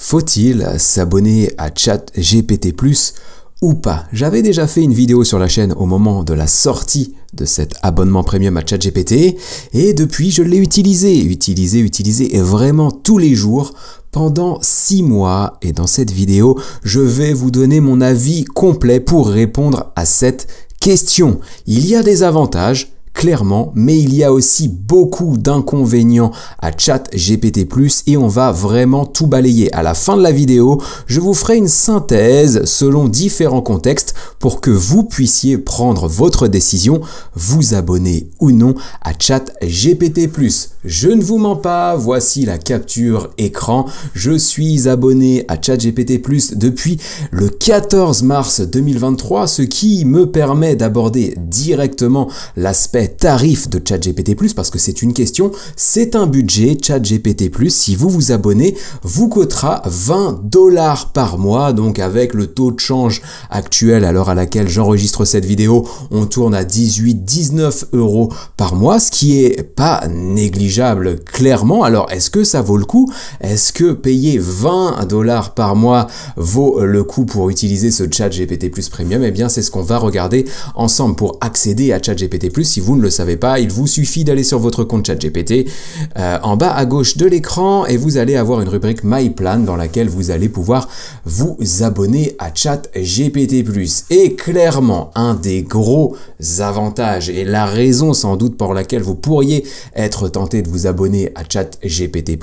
Faut-il s'abonner à ChatGPT+ ou pas? J'avais déjà fait une vidéo sur la chaîne au moment de la sortie de cet abonnement premium à ChatGPT et depuis je l'ai utilisé et vraiment tous les jours pendant 6 mois, et dans cette vidéo, je vais vous donner mon avis complet pour répondre à cette question. Il y a des avantages, clairement, mais il y a aussi beaucoup d'inconvénients à ChatGPT+, et on va vraiment tout balayer. À la fin de la vidéo, je vous ferai une synthèse selon différents contextes pour que vous puissiez prendre votre décision, vous abonner ou non à ChatGPT+. Je ne vous mens pas, voici la capture écran. Je suis abonné à ChatGPT+ depuis le 14 mars 2023, ce qui me permet d'aborder directement l'aspect tarif de ChatGPT+, parce que c'est une question, c'est un budget. ChatGPT+, si vous vous abonnez, vous coûtera 20 $ par mois, donc avec le taux de change actuel à l'heure à laquelle j'enregistre cette vidéo, on tourne à 18-19 € par mois, ce qui est pas négligeable clairement. Alors est-ce que ça vaut le coup? Est-ce que payer 20 $ par mois vaut le coup pour utiliser ce ChatGPT+ Premium? Eh bien c'est ce qu'on va regarder ensemble. Pour accéder à ChatGPT+, si vous ne le savez pas, il vous suffit d'aller sur votre compte ChatGPT en bas à gauche de l'écran et vous allez avoir une rubrique My Plan dans laquelle vous allez pouvoir vous abonner à ChatGPT+. Et clairement, un des gros avantages et la raison sans doute pour laquelle vous pourriez être tenté de vous abonner à ChatGPT+,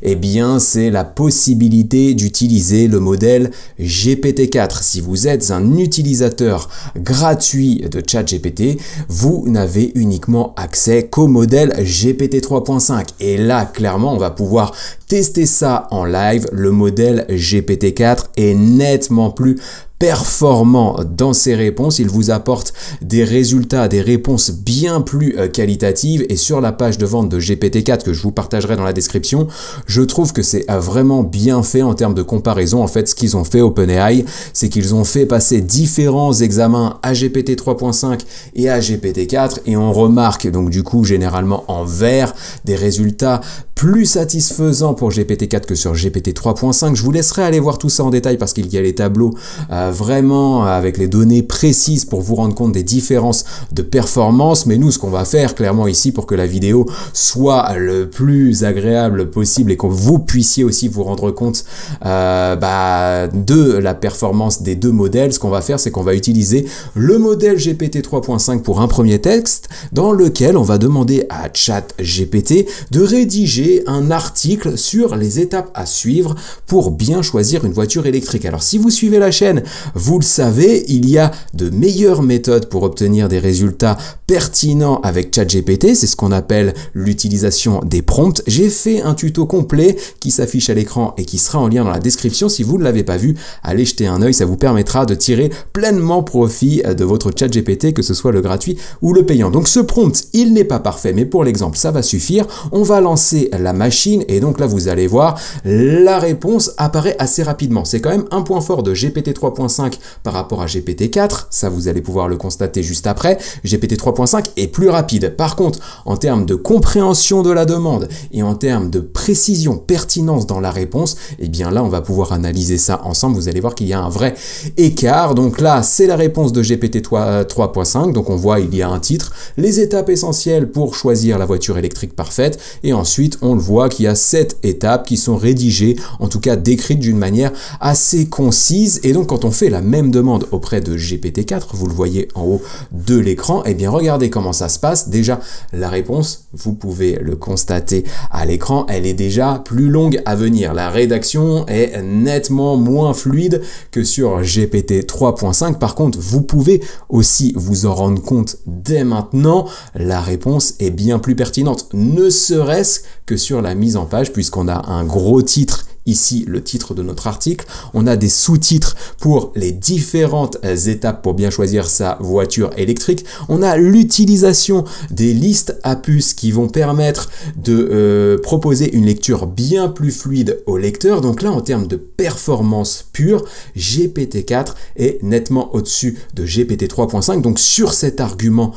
eh bien c'est la possibilité d'utiliser le modèle GPT-4. Si vous êtes un utilisateur gratuit de ChatGPT, vous n'avez uniquement accès qu'au modèle GPT 3.5. Et là, clairement, on va pouvoir tester ça en live. Le modèle GPT-4 est nettement plus performant dans ses réponses, il vous apporte des résultats, des réponses bien plus qualitatives, et sur la page de vente de GPT-4 que je vous partagerai dans la description, je trouve que c'est vraiment bien fait en termes de comparaison. En fait, ce qu'ils ont fait OpenAI, c'est qu'ils ont fait passer différents examens à GPT 3.5 et à GPT-4, et on remarque donc du coup généralement en vert des résultats plus satisfaisants pour GPT-4 que sur GPT 3.5. Je vous laisserai aller voir tout ça en détail parce qu'il y a les tableaux vraiment avec les données précises pour vous rendre compte des différences de performance. Mais nous, ce qu'on va faire clairement ici pour que la vidéo soit le plus agréable possible et que vous puissiez aussi vous rendre compte de la performance des deux modèles, ce qu'on va faire, c'est qu'on va utiliser le modèle GPT 3.5 pour un premier texte dans lequel on va demander à ChatGPT de rédiger un article sur les étapes à suivre pour bien choisir une voiture électrique. Alors si vous suivez la chaîne, vous le savez, il y a de meilleures méthodes pour obtenir des résultats pertinents avec ChatGPT, c'est ce qu'on appelle l'utilisation des prompts. J'ai fait un tuto complet qui s'affiche à l'écran et qui sera en lien dans la description. Si vous ne l'avez pas vu, allez jeter un œil, ça vous permettra de tirer pleinement profit de votre ChatGPT, que ce soit le gratuit ou le payant. Donc ce prompt, il n'est pas parfait, mais pour l'exemple, ça va suffire. On va lancer la machine et donc là, vous allez voir, la réponse apparaît assez rapidement. C'est quand même un point fort de GPT 3.5 par rapport à GPT-4, ça vous allez pouvoir le constater juste après. GPT 3.5 est plus rapide. Par contre, en termes de compréhension de la demande et en termes de précision, pertinence dans la réponse, eh bien là, on va pouvoir analyser ça ensemble. Vous allez voir qu'il y a un vrai écart. Donc là, c'est la réponse de GPT 3.5. Donc on voit, il y a un titre, les étapes essentielles pour choisir la voiture électrique parfaite. Et ensuite, on le voit qu'il y a 7 étapes qui sont rédigées, en tout cas décrites d'une manière assez concise. Et donc, quand on fait la même demande auprès de GPT-4, vous le voyez en haut de l'écran, eh bien regardez comment ça se passe. Déjà, la réponse, vous pouvez le constater à l'écran, elle est déjà plus longue à venir. La rédaction est nettement moins fluide que sur GPT 3.5. Par contre, vous pouvez aussi vous en rendre compte dès maintenant, la réponse est bien plus pertinente, ne serait-ce que sur la mise en page, puisqu'on a un gros titre ici, le titre de notre article. On a des sous-titres pour les différentes étapes pour bien choisir sa voiture électrique. On a l'utilisation des listes à puces qui vont permettre de proposer une lecture bien plus fluide au lecteur. Donc là, en termes de performance pure, GPT-4 est nettement au-dessus de GPT 3.5. Donc sur cet argument,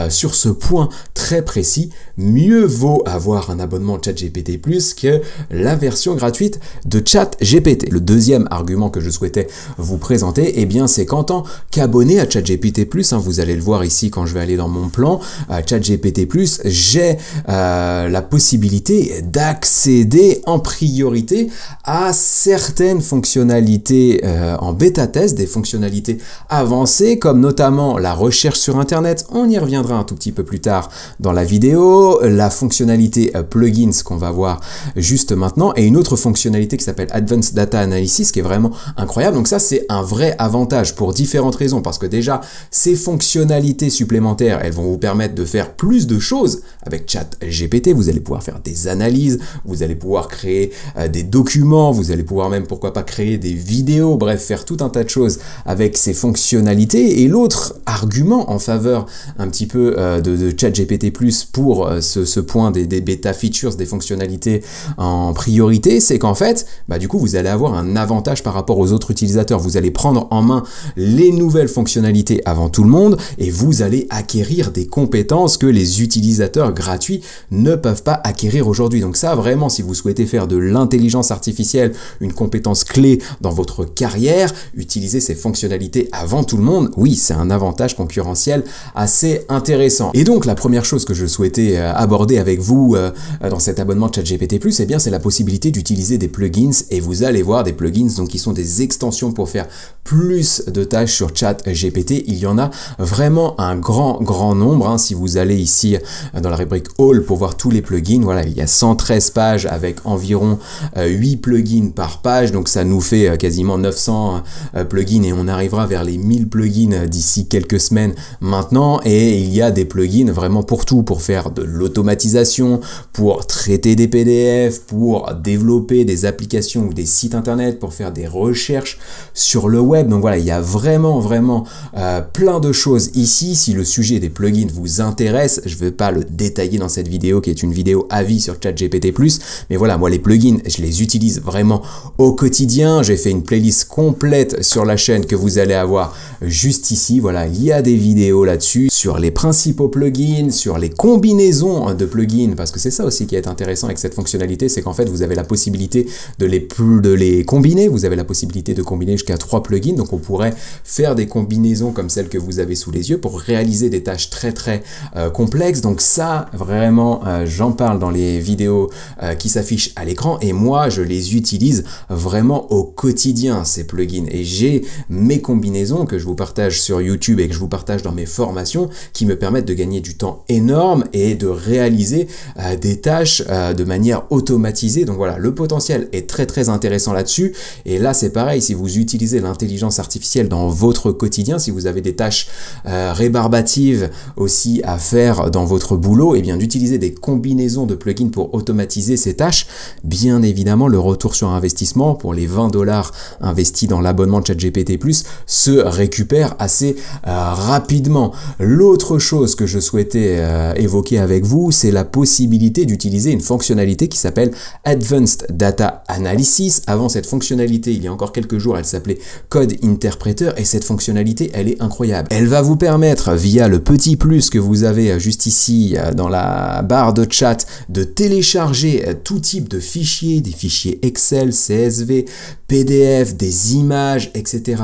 sur ce point très précis, mieux vaut avoir un abonnement ChatGPT+ que la version gratuite de ChatGPT. Le deuxième argument que je souhaitais vous présenter, eh bien, c'est qu'en tant qu'abonné à ChatGPT+, vous allez le voir ici quand je vais aller dans mon plan, ChatGPT+, j'ai la possibilité d'accéder en priorité à certaines fonctionnalités en bêta test, des fonctionnalités avancées comme notamment la recherche sur Internet, on y reviendra un tout petit peu plus tard dans la vidéo, la fonctionnalité plugins qu'on va voir juste maintenant et une autre fonctionnalité qui s'appelle Advanced Data Analysis qui est vraiment incroyable. Donc ça c'est un vrai avantage pour différentes raisons parce que déjà ces fonctionnalités supplémentaires elles vont vous permettre de faire plus de choses avec ChatGPT. Vous allez pouvoir faire des analyses, vous allez pouvoir créer des documents, vous allez pouvoir même pourquoi pas créer des vidéos, bref faire tout un tas de choses avec ces fonctionnalités. Et l'autre argument en faveur un petit peu de ChatGPT+ pour ce point des bêta features, des fonctionnalités en priorité, c'est qu'en fait, du coup, vous allez avoir un avantage par rapport aux autres utilisateurs. Vous allez prendre en main les nouvelles fonctionnalités avant tout le monde et vous allez acquérir des compétences que les utilisateurs gratuits ne peuvent pas acquérir aujourd'hui. Donc ça, vraiment, si vous souhaitez faire de l'intelligence artificielle une compétence clé dans votre carrière, utiliser ces fonctionnalités avant tout le monde, oui, c'est un avantage concurrentiel assez intéressant. Et donc, la première chose que je souhaitais aborder avec vous dans cet abonnement de ChatGPT+, eh bien, c'est la possibilité d'utiliser des plugins et vous allez voir des plugins donc qui sont des extensions pour faire plus de tâches sur ChatGPT. Il y en a vraiment un grand nombre. Hein. Si vous allez ici dans la rubrique All pour voir tous les plugins, voilà, il y a 113 pages avec environ 8 plugins par page, donc ça nous fait quasiment 900 plugins et on arrivera vers les 1000 plugins d'ici quelques semaines maintenant. Et il y a des plugins vraiment pour tout, pour faire de l'automatisation, pour traiter des PDF, pour développer des applications ou des sites internet, pour faire des recherches sur le web. Donc voilà, il y a vraiment plein de choses ici. Si le sujet des plugins vous intéresse, je ne vais pas le détailler dans cette vidéo qui est une vidéo avis sur ChatGPT+, mais voilà, moi les plugins, je les utilise vraiment au quotidien. J'ai fait une playlist complète sur la chaîne que vous allez avoir juste ici. Voilà, il y a des vidéos là-dessus sur les principaux plugins, sur les combinaisons de plugins, parce que c'est ça aussi qui est intéressant avec cette fonctionnalité, c'est qu'en fait vous avez la possibilité de les combiner. Vous avez la possibilité de combiner jusqu'à 3 plugins, donc on pourrait faire des combinaisons comme celles que vous avez sous les yeux pour réaliser des tâches très complexes. Donc ça vraiment j'en parle dans les vidéos qui s'affichent à l'écran et moi je les utilise vraiment au quotidien ces plugins et j'ai mes combinaisons que je vous partage sur YouTube et que je vous partage dans mes formations qui me permettent de gagner du temps énorme et de réaliser des tâches de manière automatisée. Donc voilà, le potentiel est très intéressant là-dessus. Et là c'est pareil, si vous utilisez l'intelligence artificielle dans votre quotidien, si vous avez des tâches rébarbatives aussi à faire dans votre boulot, et bien d'utiliser des combinaisons de plugins pour automatiser ces tâches, bien évidemment le retour sur investissement pour les 20 $ investis dans l'abonnement de ChatGPT+ se récupère assez rapidement. L'autre chose que je souhaitais évoquer avec vous, c'est la possibilité d'utiliser une fonctionnalité qui s'appelle Advanced Data Analysis. Avant cette fonctionnalité, il y a encore quelques jours, elle s'appelait Code Interpreter et cette fonctionnalité, elle est incroyable. Elle va vous permettre, via le petit plus que vous avez juste ici dans la barre de chat, de télécharger tout type de fichiers, des fichiers Excel, CSV, PDF, des images, etc.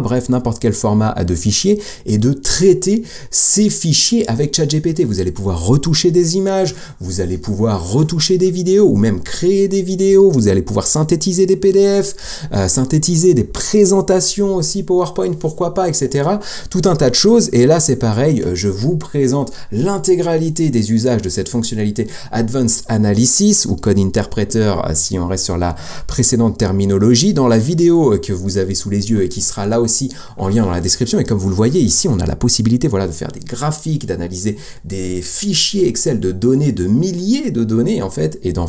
Bref, n'importe quel format de fichier et de traiter ces fichiers avec ChatGPT. Vous allez pouvoir retoucher des images, vous allez pouvoir retoucher des vidéos ou même créer des vidéos, vous allez pouvoir synthétiser des PDF, synthétiser des présentations aussi PowerPoint, pourquoi pas, etc. Tout un tas de choses et là c'est pareil, je vous présente l'intégralité des usages de cette fonctionnalité Advanced Analysis ou Code Interpreter si on reste sur la précédente terminologie dans la vidéo que vous avez sous les yeux et qui sera là aussi en lien dans la description. Et comme vous le voyez ici, on a la possibilité voilà, de faire des graphiques, d'analyser des fichiers Excel de données, de milliers de données en fait, et d'en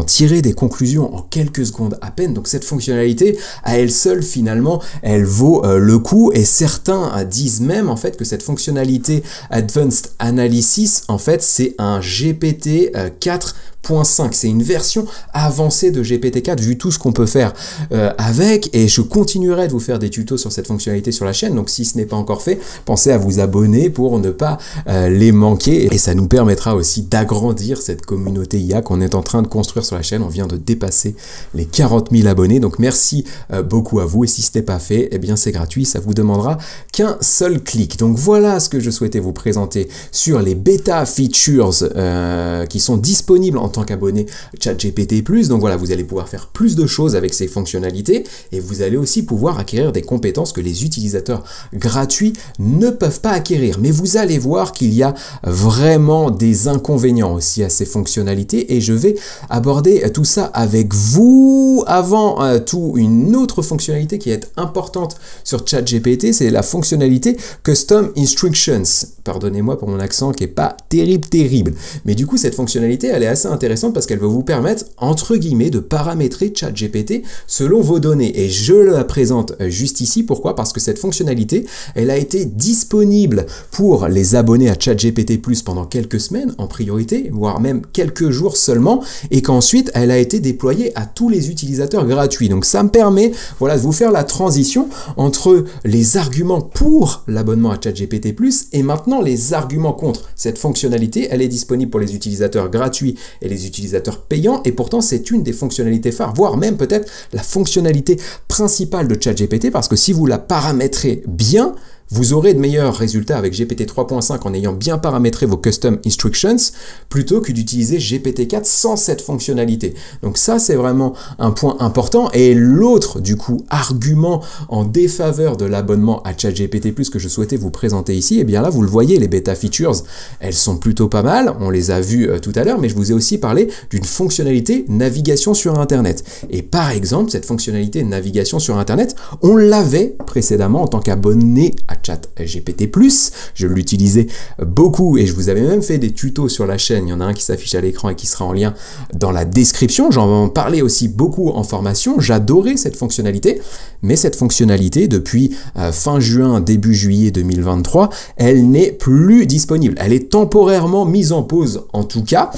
tirer des conclusions en quelques secondes à peine. Donc cette fonctionnalité, à elle seule finalement, elle vaut le coup et certains disent même en fait que cette fonctionnalité Advanced Analysis, en fait, c'est un GPT 4.5. C'est c'est une version avancée de GPT-4 vu tout ce qu'on peut faire avec, et je continuerai de vous faire des tutos sur cette fonctionnalité sur la chaîne, donc si ce n'est pas encore fait, pensez à vous abonner pour ne pas les manquer, et ça nous permettra aussi d'agrandir cette communauté IA qu'on est en train de construire sur la chaîne. On vient de dépasser les 40 000 abonnés, donc merci beaucoup à vous, et si ce n'est pas fait, eh bien c'est gratuit, ça vous demandera qu'un seul clic. Donc voilà ce que je souhaitais vous présenter sur les bêta features qui sont disponibles en tant qu'abonné ChatGPT+. Donc voilà, vous allez pouvoir faire plus de choses avec ces fonctionnalités, et vous allez aussi pouvoir acquérir des compétences que les utilisateurs gratuits ne peuvent pas acquérir. Mais vous allez voir qu'il y a vraiment des inconvénients aussi à ces fonctionnalités, et je vais aborder tout ça avec vous. Avant tout, une autre fonctionnalité qui est importante sur ChatGPT, c'est la fonctionnalité Custom Instructions. Pardonnez-moi pour mon accent qui est pas terrible. Mais du coup, cette fonctionnalité, elle est assez intéressante parce qu'elle va vous permettre, entre guillemets, de paramétrer ChatGPT selon vos données. Et je la présente juste ici. Pourquoi? Parce que cette fonctionnalité, elle a été disponible pour les abonnés à ChatGPT+ pendant quelques semaines en priorité, voire même quelques jours seulement, et qu'ensuite, elle a été déployée à tous les utilisateurs gratuits. Donc ça me permet, voilà, de vous faire la transition entre les arguments pour l'abonnement à ChatGPT+, et maintenant les arguments contre. Cette fonctionnalité, elle est disponible pour les utilisateurs gratuits et les utilisateurs payants, et pourtant c'est une des fonctionnalités phares, voire même peut-être la fonctionnalité principale de ChatGPT, parce que si vous la paramétrez bien, vous aurez de meilleurs résultats avec GPT 3.5 en ayant bien paramétré vos Custom Instructions plutôt que d'utiliser GPT-4 sans cette fonctionnalité. Donc ça, c'est vraiment un point important. Et l'autre, du coup, argument en défaveur de l'abonnement à ChatGPT+, que je souhaitais vous présenter ici, et bien là, vous le voyez, les bêta features, elles sont plutôt pas mal. On les a vues tout à l'heure, mais je vous ai aussi parlé d'une fonctionnalité navigation sur Internet. Et par exemple, cette fonctionnalité navigation sur Internet, on l'avait précédemment en tant qu'abonné à ChatGPT+, je l'utilisais beaucoup et je vous avais même fait des tutos sur la chaîne. Il y en a un qui s'affiche à l'écran et qui sera en lien dans la description. J'en parlais aussi beaucoup en formation. J'adorais cette fonctionnalité, mais cette fonctionnalité, depuis fin juin, début juillet 2023, elle n'est plus disponible. Elle est temporairement mise en pause, en tout cas,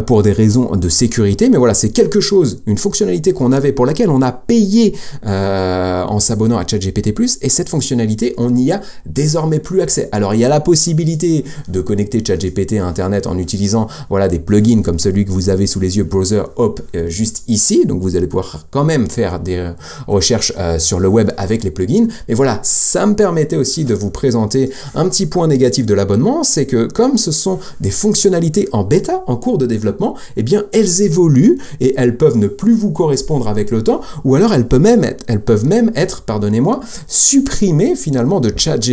pour des raisons de sécurité. Mais voilà, c'est quelque chose, une fonctionnalité qu'on avait, pour laquelle on a payé en s'abonnant à ChatGPT+, et cette fonctionnalité, on y a désormais plus accès. Alors il y a la possibilité de connecter ChatGPT à Internet en utilisant, voilà, des plugins comme celui que vous avez sous les yeux, Browser Hop, juste ici. Donc vous allez pouvoir quand même faire des recherches sur le web avec les plugins. Mais voilà, ça me permettait aussi de vous présenter un petit point négatif de l'abonnement, c'est que comme ce sont des fonctionnalités en bêta, en cours de développement, eh bien elles évoluent et elles peuvent ne plus vous correspondre avec le temps, ou alors elles peuvent même être, pardonnez-moi, supprimées finalement de ChatGPT+,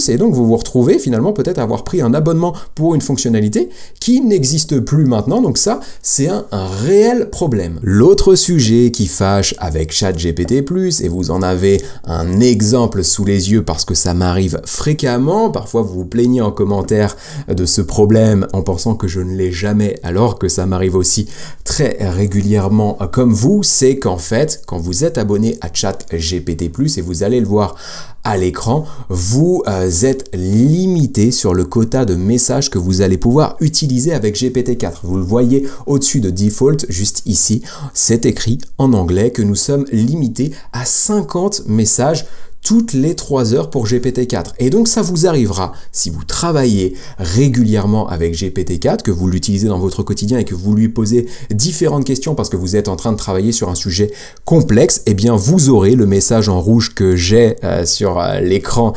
et donc vous vous retrouvez finalement peut-être avoir pris un abonnement pour une fonctionnalité qui n'existe plus maintenant. Donc ça, c'est un réel problème. L'autre sujet qui fâche avec ChatGPT+, et vous en avez un exemple sous les yeux parce que ça m'arrive fréquemment, parfois vous vous plaignez en commentaire de ce problème en pensant que je ne l'ai jamais, alors que ça m'arrive aussi très régulièrement comme vous, c'est qu'en fait, quand vous êtes abonné à ChatGPT+, et vous allez le voir à l'écran, vous êtes limité sur le quota de messages que vous allez pouvoir utiliser avec GPT-4. Vous le voyez au-dessus de Default, juste ici, c'est écrit en anglais que nous sommes limités à 50 messages toutes les 3 heures pour GPT-4. Et donc ça vous arrivera, si vous travaillez régulièrement avec GPT-4, que vous l'utilisez dans votre quotidien et que vous lui posez différentes questions parce que vous êtes en train de travailler sur un sujet complexe, eh bien vous aurez le message en rouge que j'ai sur l'écran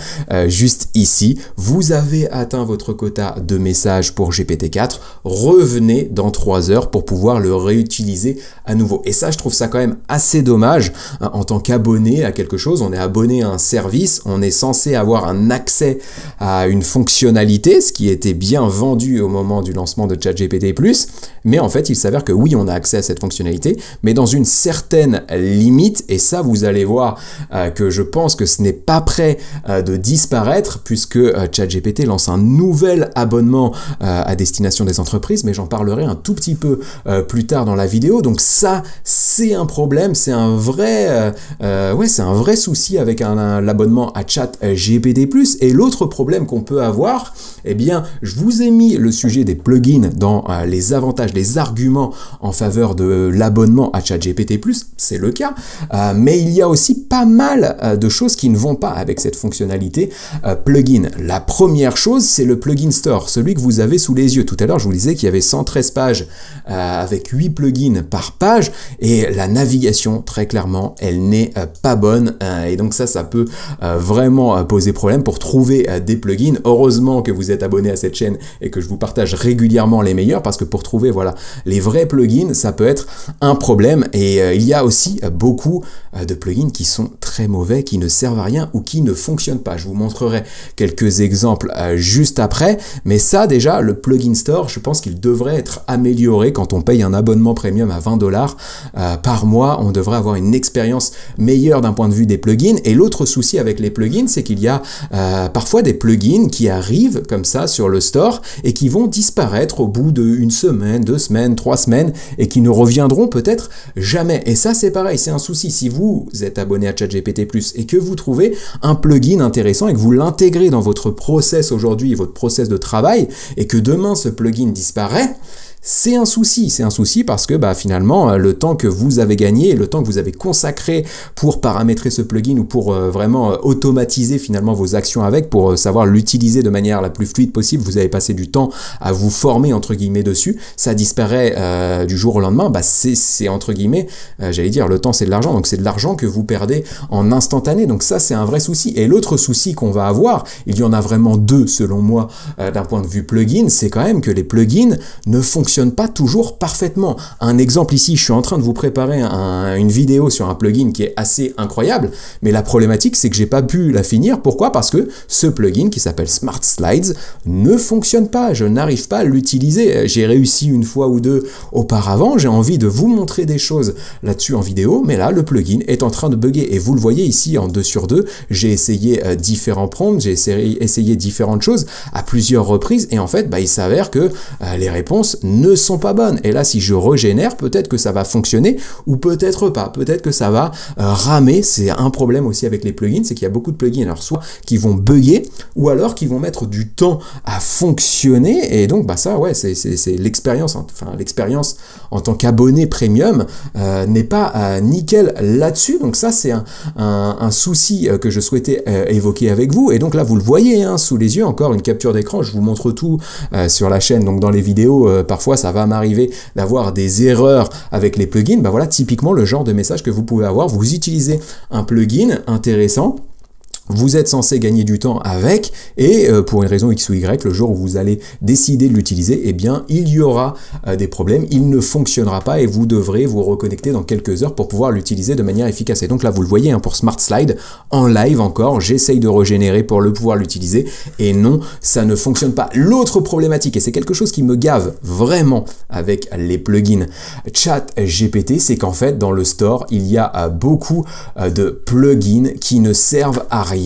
juste ici. Vous avez atteint votre quota de messages pour GPT-4, revenez dans 3 heures pour pouvoir le réutiliser à nouveau. Et ça, je trouve ça quand même assez dommage en tant qu'abonné à quelque chose. On est abonné à un service, on est censé avoir un accès à une fonctionnalité, ce qui était bien vendu au moment du lancement de ChatGPT+, mais en fait il s'avère que oui, on a accès à cette fonctionnalité, mais dans une certaine limite, et ça vous allez voir que je pense que ce n'est pas prêt de disparaître, puisque ChatGPT lance un nouvel abonnement à destination des entreprises, mais j'en parlerai un tout petit peu plus tard dans la vidéo. Donc ça, c'est un problème, c'est un vrai souci avec un l'abonnement à ChatGPT+. Et l'autre problème qu'on peut avoir, eh bien, je vous ai mis le sujet des plugins dans les avantages, les arguments en faveur de l'abonnement à ChatGPT+, c'est le cas, mais il y a aussi pas mal de choses qui ne vont pas avec cette fonctionnalité plugin. La première chose, c'est le plugin store, celui que vous avez sous les yeux. Tout à l'heure, je vous disais qu'il y avait 113 pages avec 8 plugins par page, et la navigation, très clairement, elle n'est pas bonne, et donc ça peut vraiment poser problème pour trouver des plugins. Heureusement que vous êtes abonné à cette chaîne et que je vous partage régulièrement les meilleurs, parce que pour trouver voilà les vrais plugins, ça peut être un problème. Et il y a aussi beaucoup de plugins qui sont très mauvais, qui ne servent à rien ou qui ne fonctionnent pas. Je vous montrerai quelques exemples juste après, mais ça déjà, le plugin store, je pense qu'il devrait être amélioré. Quand on paye un abonnement premium à 20 $ par mois, on devrait avoir une expérience meilleure d'un point de vue des plugins. Et l'autre souci avec les plugins, c'est qu'il y a parfois des plugins qui arrivent comme ça sur le store et qui vont disparaître au bout d'une semaine, 2 semaines, 3 semaines, et qui ne reviendront peut-être jamais. Et ça, c'est pareil, c'est un souci. Si vous êtes abonné à ChatGPT+, et que vous trouvez un plugin intéressant et que vous l'intégrez dans votre process aujourd'hui, votre process de travail, et que demain ce plugin disparaît, c'est un souci parce que finalement le temps que vous avez gagné, le temps que vous avez consacré pour paramétrer ce plugin ou pour vraiment automatiser finalement vos actions avec, pour savoir l'utiliser de manière la plus fluide possible, vous avez passé du temps à vous former entre guillemets dessus, ça disparaît du jour au lendemain, c'est entre guillemets, j'allais dire, le temps c'est de l'argent, donc c'est de l'argent que vous perdez en instantané, donc ça c'est un vrai souci. Et l'autre souci qu'on va avoir, il y en a vraiment deux selon moi d'un point de vue plugin, c'est quand même que les plugins ne fonctionnent pas toujours parfaitement. Un exemple ici, je suis en train de vous préparer une vidéo sur un plugin qui est assez incroyable, mais la problématique c'est que j'ai pas pu la finir. Pourquoi? Parce que ce plugin qui s'appelle Smart Slides ne fonctionne pas, je n'arrive pas à l'utiliser. J'ai réussi une fois ou deux auparavant, j'ai envie de vous montrer des choses là-dessus en vidéo, mais là le plugin est en train de bugger, et vous le voyez ici en 2 sur 2, j'ai essayé différents prompts, j'ai essayé différentes choses à plusieurs reprises, et en fait il s'avère que les réponses ne sont pas bonnes. Et là, si je régénère, peut-être que ça va fonctionner ou peut-être pas. Peut-être que ça va ramer. C'est un problème aussi avec les plugins, c'est qu'il y a beaucoup de plugins, alors soit qui vont bugger ou alors qui vont mettre du temps à fonctionner. Et donc, ça, ouais, c'est l'expérience. Enfin, l'expérience en tant qu'abonné premium n'est pas nickel là-dessus. Donc ça, c'est un souci que je souhaitais évoquer avec vous. Et donc là, vous le voyez sous les yeux, encore une capture d'écran. Je vous montre tout sur la chaîne. Donc dans les vidéos, parfois ça va m'arriver d'avoir des erreurs avec les plugins. Voilà typiquement le genre de message que vous pouvez avoir. Vous utilisez un plugin intéressant, vous êtes censé gagner du temps avec, et pour une raison X ou Y, le jour où vous allez décider de l'utiliser, eh bien, il y aura des problèmes, il ne fonctionnera pas, et vous devrez vous reconnecter dans quelques heures pour pouvoir l'utiliser de manière efficace. Et donc là, vous le voyez, pour Smart Slide, en live encore, j'essaye de régénérer pour pouvoir l'utiliser, et non, ça ne fonctionne pas. L'autre problématique, et c'est quelque chose qui me gave vraiment avec les plugins ChatGPT, c'est qu'en fait, dans le store, il y a beaucoup de plugins qui ne servent à rien,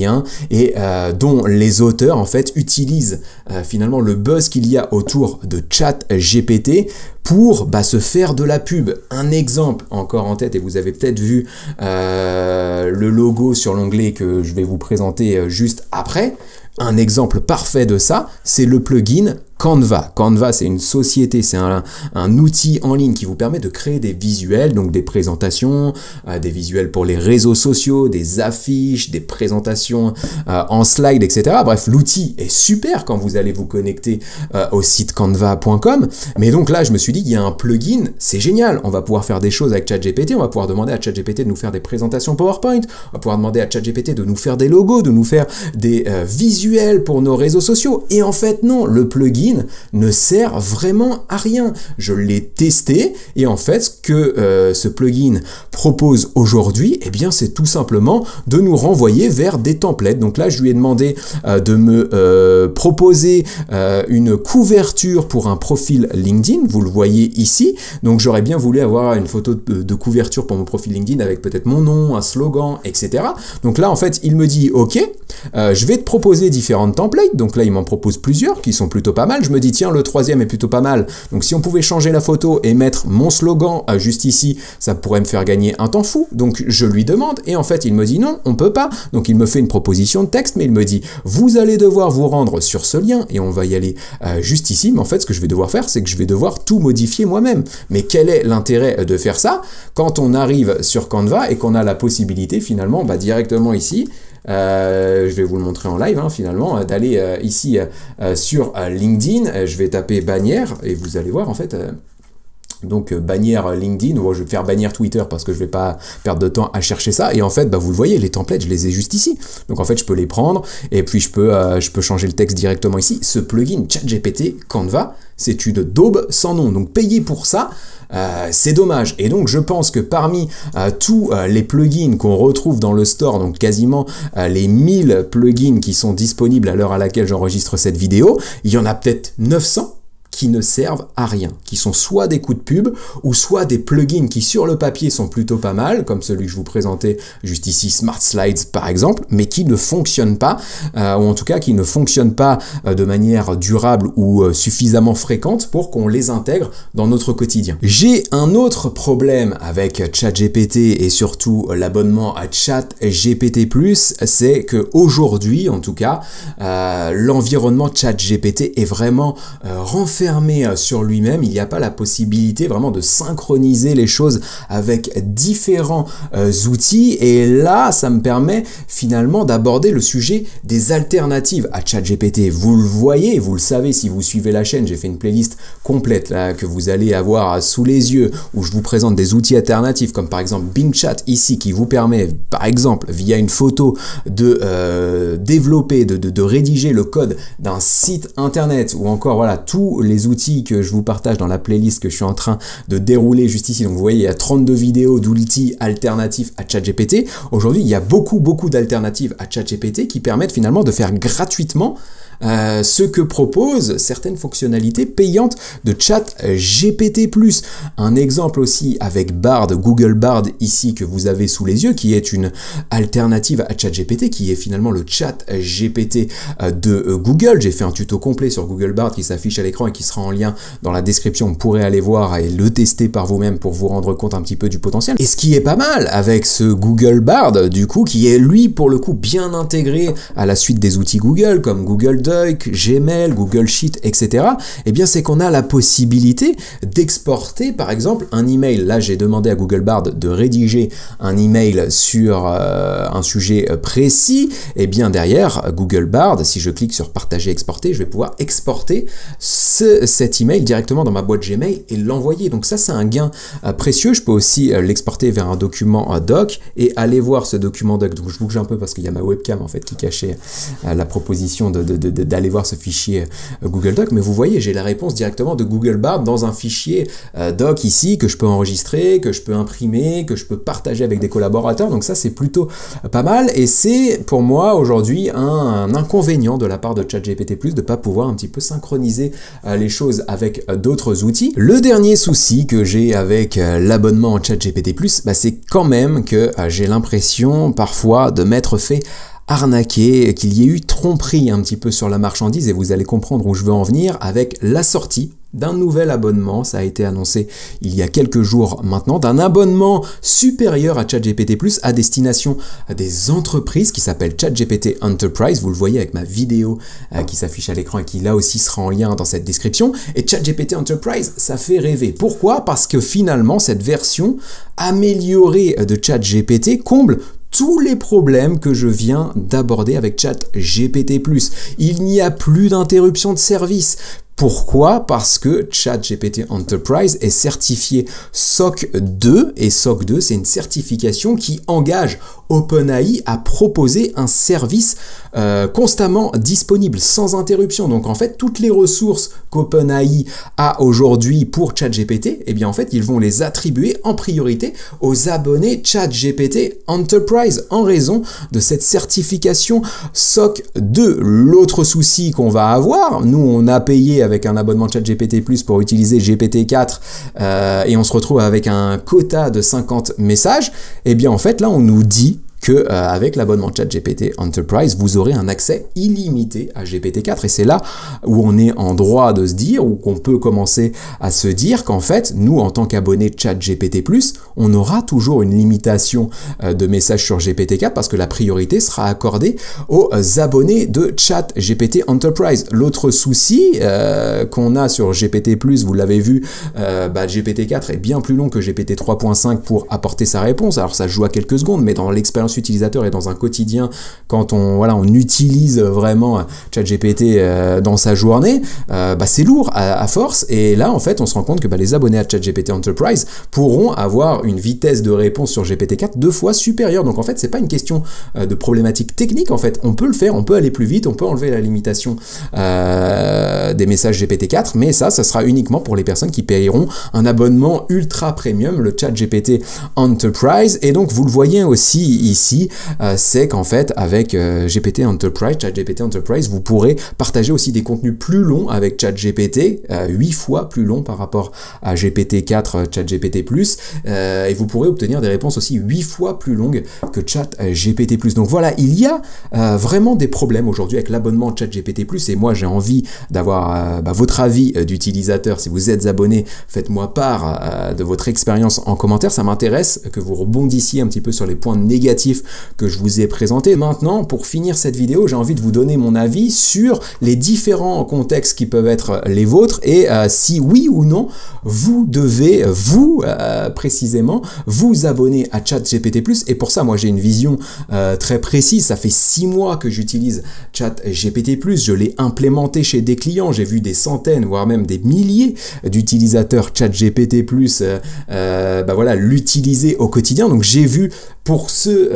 et dont les auteurs en fait utilisent finalement le buzz qu'il y a autour de ChatGPT pour se faire de la pub. Un exemple encore en tête, et vous avez peut-être vu le logo sur l'onglet que je vais vous présenter juste après. Un exemple parfait de ça, c'est le plugin Canva. Canva, c'est une société, c'est un outil en ligne qui vous permet de créer des visuels, donc des présentations, des visuels pour les réseaux sociaux, des affiches, des présentations en slide, etc. Bref, l'outil est super quand vous allez vous connecter au site canva.com. Mais donc là, je me suis dit qu'il y a un plugin, c'est génial. On va pouvoir faire des choses avec ChatGPT, on va pouvoir demander à ChatGPT de nous faire des présentations PowerPoint, on va pouvoir demander à ChatGPT de nous faire des logos, de nous faire des visuels pour nos réseaux sociaux. Et en fait, non, le plugin ne sert vraiment à rien. Je l'ai testé, et en fait, ce que ce plugin propose aujourd'hui, eh bien, c'est tout simplement de nous renvoyer vers des templates. Donc là, je lui ai demandé de me proposer une couverture pour un profil LinkedIn. Vous le voyez ici. Donc, j'aurais bien voulu avoir une photo de couverture pour mon profil LinkedIn avec peut-être mon nom, un slogan, etc. Donc là, en fait, il me dit, OK, je vais te proposer différentes templates. Donc là, il m'en propose plusieurs qui sont plutôt pas mal. final, je me dis, tiens, le troisième est plutôt pas mal. Donc si on pouvait changer la photo et mettre mon slogan juste ici, ça pourrait me faire gagner un temps fou. Donc je lui demande et en fait il me dit non, on peut pas. Donc il me fait une proposition de texte, mais il me dit vous allez devoir vous rendre sur ce lien et on va y aller juste ici. Mais en fait ce que je vais devoir faire, c'est que je vais devoir tout modifier moi-même. Mais quel est l'intérêt de faire ça quand on arrive sur Canva et qu'on a la possibilité finalement directement ici, je vais vous le montrer en live finalement, d'aller ici sur LinkedIn, je vais taper bannière et vous allez voir en fait donc bannière LinkedIn, ou je vais faire bannière Twitter parce que je vais pas perdre de temps à chercher ça, et en fait vous le voyez, les templates je les ai juste ici, donc en fait je peux les prendre et puis je peux changer le texte directement ici. Ce plugin ChatGPT Canva, c'est une daube sans nom, donc payer pour ça, c'est dommage. Et donc je pense que parmi tous les plugins qu'on retrouve dans le store, donc quasiment les 1000 plugins qui sont disponibles à l'heure à laquelle j'enregistre cette vidéo, il y en a peut-être 900 qui ne servent à rien, qui sont soit des coups de pub, ou soit des plugins qui sur le papier sont plutôt pas mal, comme celui que je vous présentais juste ici, Smart Slides par exemple, mais qui ne fonctionnent pas, ou en tout cas qui ne fonctionnent pas de manière durable ou suffisamment fréquente pour qu'on les intègre dans notre quotidien. J'ai un autre problème avec ChatGPT et surtout l'abonnement à ChatGPT+, c'est que aujourd'hui, en tout cas, l'environnement ChatGPT est vraiment renfermé sur lui-même. Il n'y a pas la possibilité vraiment de synchroniser les choses avec différents outils, et là ça me permet finalement d'aborder le sujet des alternatives à ChatGPT. Vous le voyez, vous le savez si vous suivez la chaîne, j'ai fait une playlist complète là que vous allez avoir sous les yeux où je vous présente des outils alternatifs comme par exemple Bing Chat ici qui vous permet par exemple via une photo de développer, de rédiger le code d'un site internet, ou encore voilà tous les outils que je vous partage dans la playlist que je suis en train de dérouler juste ici. Donc vous voyez, il y a 32 vidéos d'outils alternatifs à ChatGPT. Aujourd'hui, il y a beaucoup d'alternatives à ChatGPT qui permettent finalement de faire gratuitement ce que proposent certaines fonctionnalités payantes de ChatGPT+. Un exemple aussi avec Bard, Google Bard ici que vous avez sous les yeux, qui est une alternative à ChatGPT, qui est finalement le ChatGPT de Google. J'ai fait un tuto complet sur Google Bard qui s'affiche à l'écran et qui sera en lien dans la description. Vous pourrez aller voir et le tester par vous-même pour vous rendre compte un petit peu du potentiel. Et ce qui est pas mal avec ce Google Bard, du coup, qui est lui pour le coup bien intégré à la suite des outils Google comme Google Docs, Gmail, Google Sheet, etc. Eh bien, c'est qu'on a la possibilité d'exporter, par exemple, un email. Là, j'ai demandé à Google Bard de rédiger un email sur un sujet précis. Eh bien, derrière, Google Bard, si je clique sur partager, exporter, je vais pouvoir exporter cet email directement dans ma boîte Gmail et l'envoyer. Donc ça, c'est un gain précieux. Je peux aussi l'exporter vers un document doc et aller voir ce document doc. Donc je bouge un peu parce qu'il y a ma webcam en fait qui cachait la proposition d'aller voir ce fichier Google Doc, mais vous voyez, j'ai la réponse directement de Google Bard dans un fichier doc ici que je peux enregistrer, que je peux imprimer, que je peux partager avec des collaborateurs. Donc ça, c'est plutôt pas mal, et c'est pour moi aujourd'hui un inconvénient de la part de ChatGPT+, de ne pas pouvoir un petit peu synchroniser les choses avec d'autres outils. Le dernier souci que j'ai avec l'abonnement ChatGPT+, c'est quand même que j'ai l'impression parfois de m'être fait arnaqué, qu'il y ait eu tromperie un petit peu sur la marchandise, et vous allez comprendre où je veux en venir avec la sortie d'un nouvel abonnement. Ça a été annoncé il y a quelques jours maintenant, d'un abonnement supérieur à ChatGPT+, à destination à des entreprises qui s'appelle ChatGPT Enterprise. Vous le voyez avec ma vidéo qui s'affiche à l'écran et qui là aussi sera en lien dans cette description. Et ChatGPT Enterprise, ça fait rêver. Pourquoi? Parce que finalement, cette version améliorée de ChatGPT comble tous les problèmes que je viens d'aborder avec ChatGPT+. Il n'y a plus d'interruption de service. Pourquoi? Parce que ChatGPT Enterprise est certifié SOC 2, et SOC 2, c'est une certification qui engage OpenAI à proposer un service constamment disponible, sans interruption. Donc en fait, toutes les ressources qu'OpenAI a aujourd'hui pour ChatGPT, eh bien en fait, ils vont les attribuer en priorité aux abonnés ChatGPT Enterprise en raison de cette certification SOC 2. L'autre souci qu'on va avoir, nous on a payé avec un abonnement ChatGPT+ pour utiliser GPT-4 et on se retrouve avec un quota de 50 messages, et bien en fait là on nous dit que avec l'abonnement ChatGPT Enterprise, vous aurez un accès illimité à GPT-4. Et c'est là où on est en droit de se dire, ou qu'on peut commencer à se dire qu'en fait, nous, en tant qu'abonnés ChatGPT+, on aura toujours une limitation de messages sur GPT-4 parce que la priorité sera accordée aux abonnés de ChatGPT Enterprise. L'autre souci qu'on a sur GPT+, vous l'avez vu, GPT-4 est bien plus long que GPT 3.5 pour apporter sa réponse. Alors ça joue à quelques secondes, mais dans l'expérience utilisateur et dans un quotidien, quand on utilise vraiment ChatGPT dans sa journée, c'est lourd à force. Et là, en fait, on se rend compte que les abonnés à ChatGPT Enterprise pourront avoir une vitesse de réponse sur GPT-4 2 fois supérieure. Donc en fait, c'est pas une question de problématique technique. En fait, on peut le faire, on peut aller plus vite, on peut enlever la limitation des messages GPT-4, mais ça sera uniquement pour les personnes qui payeront un abonnement ultra premium, le ChatGPT Enterprise. Et donc vous le voyez aussi ici, c'est qu'en fait avec GPT Enterprise, ChatGPT Enterprise, vous pourrez partager aussi des contenus plus longs avec ChatGPT, 8 fois plus longs par rapport à GPT-4 ChatGPT+, et vous pourrez obtenir des réponses aussi 8 fois plus longues que ChatGPT+. Donc voilà, il y a vraiment des problèmes aujourd'hui avec l'abonnement ChatGPT+, et moi j'ai envie d'avoir votre avis d'utilisateur. Si vous êtes abonné, faites-moi part de votre expérience en commentaire, ça m'intéresse que vous rebondissiez un petit peu sur les points négatifs que je vous ai présentés. Maintenant, pour finir cette vidéo, j'ai envie de vous donner mon avis sur les différents contextes qui peuvent être les vôtres et si oui ou non vous devez, précisément, vous abonner à ChatGPT+. Et pour ça, moi j'ai une vision très précise. Ça fait 6 mois que j'utilise ChatGPT+, je l'ai implémenté chez des clients, j'ai vu des centaines, voire même des milliers d'utilisateurs ChatGPT+, l'utiliser au quotidien. Donc j'ai vu pour ceux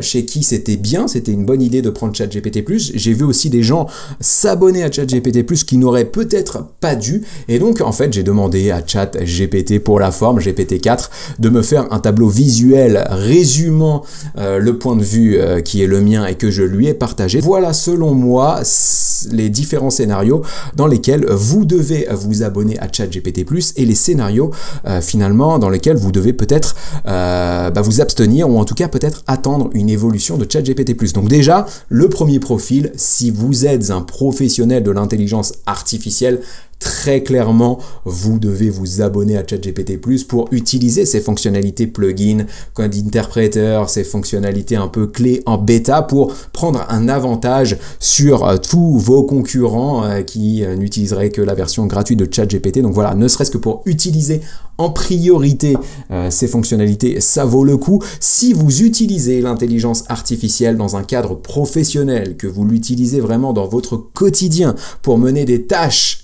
chez qui c'était bien, c'était une bonne idée de prendre ChatGPT+. J'ai vu aussi des gens s'abonner à ChatGPT+, qui n'auraient peut-être pas dû. Et donc, en fait, j'ai demandé à ChatGPT pour la forme, GPT-4, de me faire un tableau visuel résumant le point de vue qui est le mien et que je lui ai partagé. Voilà, selon moi, les différents scénarios dans lesquels vous devez vous abonner à ChatGPT+, et les scénarios, finalement, dans lesquels vous devez peut-être vous abstenir, ou en tout cas peut-être attendre une évolution de ChatGPT+. Donc déjà, le premier profil, si vous êtes un professionnel de l'intelligence artificielle, très clairement, vous devez vous abonner à ChatGPT+ pour utiliser ces fonctionnalités plugin, code interpreter, ces fonctionnalités un peu clés en bêta pour prendre un avantage sur tous vos concurrents qui n'utiliseraient que la version gratuite de ChatGPT. Donc voilà, ne serait-ce que pour utiliser en priorité ces fonctionnalités, ça vaut le coup. Si vous utilisez l'intelligence artificielle dans un cadre professionnel, que vous l'utilisez vraiment dans votre quotidien pour mener des tâches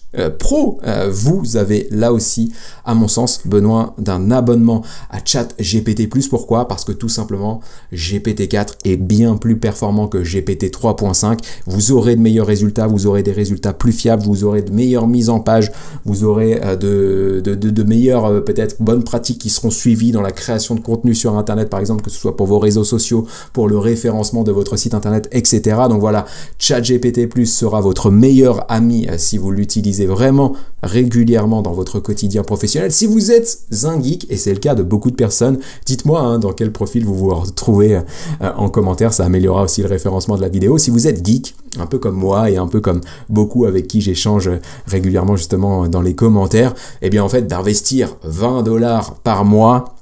vous avez là aussi, à mon sens, besoin d'un abonnement à ChatGPT+. Pourquoi? Parce que tout simplement, GPT-4 est bien plus performant que GPT 3.5. Vous aurez de meilleurs résultats, vous aurez des résultats plus fiables, vous aurez de meilleures mises en page, vous aurez de meilleures, peut-être, bonnes pratiques qui seront suivies dans la création de contenu sur Internet, par exemple, que ce soit pour vos réseaux sociaux, pour le référencement de votre site Internet, etc. Donc voilà, ChatGPT+ sera votre meilleur ami si vous l'utilisez vraiment régulièrement dans votre quotidien professionnel. Si vous êtes un geek, et c'est le cas de beaucoup de personnes, dites-moi dans quel profil vous vous retrouvez en commentaire, ça améliorera aussi le référencement de la vidéo. Si vous êtes geek, un peu comme moi et un peu comme beaucoup avec qui j'échange régulièrement justement dans les commentaires, eh bien en fait d'investir 20 $ par mois,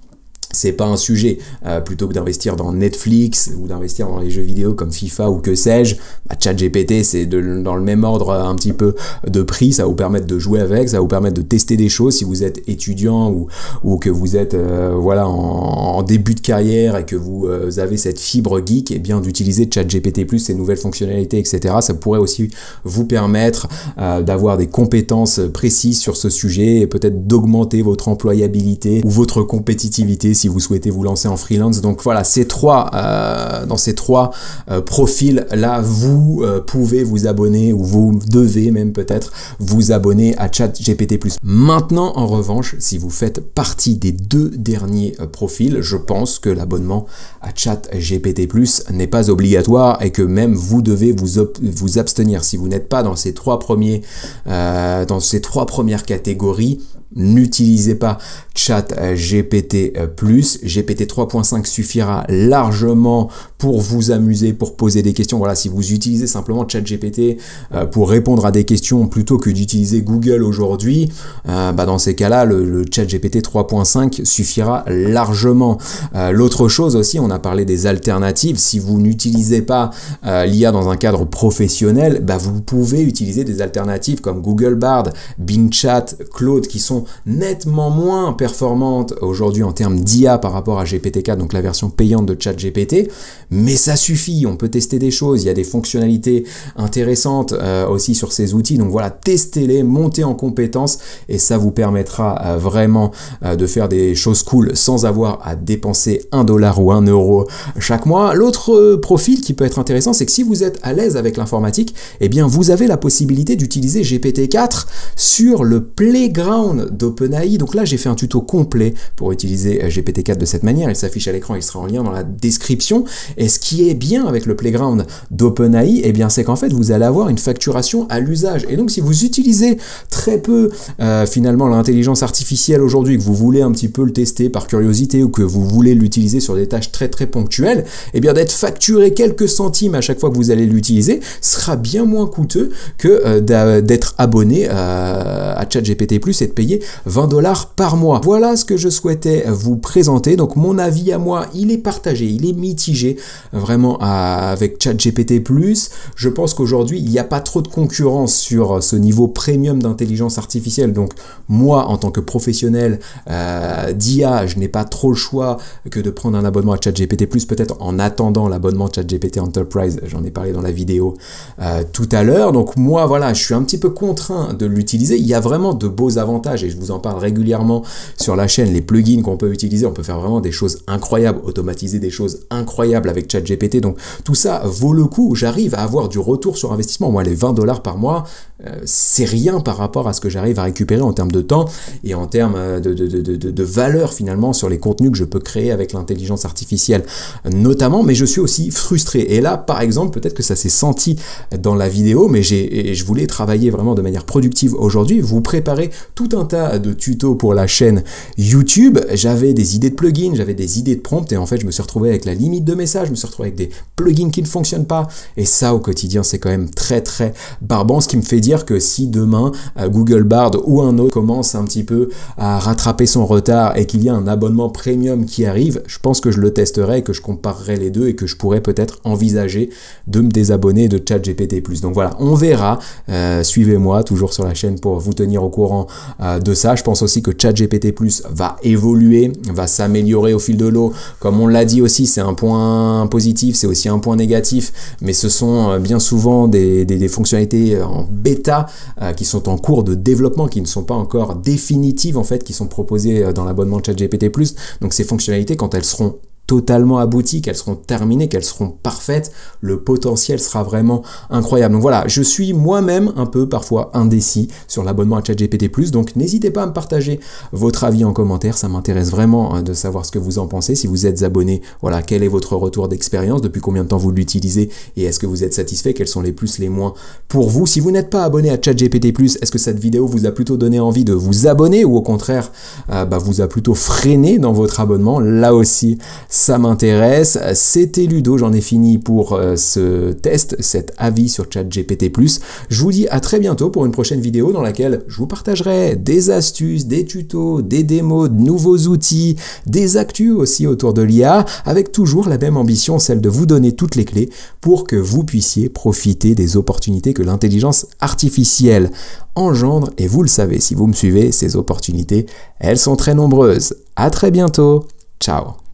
c'est pas un sujet. Plutôt que d'investir dans Netflix ou d'investir dans les jeux vidéo comme FIFA ou que sais-je, ChatGPT c'est dans le même ordre un petit peu de prix, ça va vous permettre de jouer avec, ça va vous permettre de tester des choses si vous êtes étudiant ou que vous êtes en début de carrière et que vous avez cette fibre geek, et bien d'utiliser ChatGPT+, ses nouvelles fonctionnalités, etc. Ça pourrait aussi vous permettre d'avoir des compétences précises sur ce sujet et peut-être d'augmenter votre employabilité ou votre compétitivité si vous souhaitez vous lancer en freelance. Donc voilà, dans ces trois profils là, vous pouvez vous abonner, ou vous devez même peut-être vous abonner à ChatGPT+. Maintenant, en revanche, si vous faites partie des 2 derniers profils, je pense que l'abonnement à ChatGPT+ n'est pas obligatoire et que même vous devez vous abstenir. Si vous n'êtes pas dans ces 3 premières catégories, n'utilisez pas ChatGPT+. GPT 3.5 suffira largement pour vous amuser, pour poser des questions. Voilà, si vous utilisez simplement ChatGPT pour répondre à des questions plutôt que d'utiliser Google aujourd'hui, dans ces cas-là, le ChatGPT 3.5 suffira largement. L'autre chose aussi, on a parlé des alternatives. Si vous n'utilisez pas l'IA dans un cadre professionnel, vous pouvez utiliser des alternatives comme Google Bard, Bing Chat, Claude, qui sont nettement moins performantes aujourd'hui en termes d'IA par rapport à GPT-4, donc la version payante de ChatGPT, mais ça suffit, on peut tester des choses, il y a des fonctionnalités intéressantes aussi sur ces outils, donc voilà, testez-les, montez en compétences et ça vous permettra vraiment de faire des choses cool sans avoir à dépenser $1 ou €1 chaque mois. L'autre profil qui peut être intéressant, c'est que si vous êtes à l'aise avec l'informatique, eh bien vous avez la possibilité d'utiliser GPT-4 sur le Playground d'OpenAI. Donc là, j'ai fait un tuto complet pour utiliser GPT-4 de cette manière. Il s'affiche à l'écran, il sera en lien dans la description. Et ce qui est bien avec le Playground d'OpenAI, eh bien c'est qu'en fait, vous allez avoir une facturation à l'usage. Et donc, si vous utilisez très peu finalement l'intelligence artificielle aujourd'hui, que vous voulez un petit peu le tester par curiosité ou que vous voulez l'utiliser sur des tâches très ponctuelles, eh bien d'être facturé quelques centimes à chaque fois que vous allez l'utiliser sera bien moins coûteux que d'être abonné à ChatGPT+ et de payer $20 par mois. Voilà ce que je souhaitais vous présenter. Donc mon avis à moi, il est partagé, il est mitigé vraiment avec ChatGPT+. Je pense qu'aujourd'hui, il n'y a pas trop de concurrence sur ce niveau premium d'intelligence artificielle. Donc moi, en tant que professionnel d'IA, je n'ai pas trop le choix que de prendre un abonnement à ChatGPT+, peut-être en attendant l'abonnement ChatGPT Enterprise. J'en ai parlé dans la vidéo tout à l'heure. Donc moi, voilà, je suis un petit peu contraint de l'utiliser. Il y a vraiment de beaux avantages et je vous en parle régulièrement sur la chaîne. Les plugins qu'on peut utiliser, on peut faire vraiment des choses incroyables, automatiser des choses incroyables avec ChatGPT. Donc tout ça vaut le coup. J'arrive à avoir du retour sur investissement. Moi, les $20 par mois, c'est rien par rapport à ce que j'arrive à récupérer en termes de temps et en termes de valeur finalement sur les contenus que je peux créer avec l'intelligence artificielle notamment, mais je suis aussi frustré. Et là, par exemple, peut-être que ça s'est senti dans la vidéo, mais je voulais travailler vraiment de manière productive aujourd'hui, vous préparer tout un tas de tutos pour la chaîne YouTube. J'avais des idées de plugins, j'avais des idées de prompts et en fait, je me suis retrouvé avec la limite de messages, je me suis retrouvé avec des plugins qui ne fonctionnent pas et ça, au quotidien, c'est quand même très barbant, ce qui me fait dire que si demain, Google Bard ou un autre commence un petit peu à rattraper son retard et qu'il y a un abonnement premium qui arrive, je pense que je le testerai, que je comparerai les deux et que je pourrais peut-être envisager de me désabonner de ChatGPT+. Donc voilà, on verra. Suivez-moi toujours sur la chaîne pour vous tenir au courant de ça. Je pense aussi que ChatGPT+ va évoluer, va s'améliorer au fil de l'eau. Comme on l'a dit aussi, c'est un point positif, c'est aussi un point négatif, mais ce sont bien souvent des fonctionnalités en bêta qui sont en cours de développement, qui ne sont pas encore définitives en fait, qui sont proposées dans l'abonnement ChatGPT+. Donc ces fonctionnalités, quand elles seront totalement abouties, qu'elles seront terminées, qu'elles seront parfaites, le potentiel sera vraiment incroyable. Donc voilà, je suis moi-même un peu parfois indécis sur l'abonnement à ChatGPT+, donc n'hésitez pas à me partager votre avis en commentaire, ça m'intéresse vraiment de savoir ce que vous en pensez. Si vous êtes abonné, voilà, quel est votre retour d'expérience, depuis combien de temps vous l'utilisez et est-ce que vous êtes satisfait, quels sont les plus, les moins pour vous. Si vous n'êtes pas abonné à ChatGPT+, est-ce que cette vidéo vous a plutôt donné envie de vous abonner ou au contraire vous a plutôt freiné dans votre abonnement? Là aussi, ça m'intéresse. C'était Ludo, j'en ai fini pour ce test, cet avis sur ChatGPT+. Je vous dis à très bientôt pour une prochaine vidéo dans laquelle je vous partagerai des astuces, des tutos, des démos, de nouveaux outils, des actus aussi autour de l'IA, avec toujours la même ambition, celle de vous donner toutes les clés pour que vous puissiez profiter des opportunités que l'intelligence artificielle engendre. Et vous le savez, si vous me suivez, ces opportunités, elles sont très nombreuses. À très bientôt. Ciao.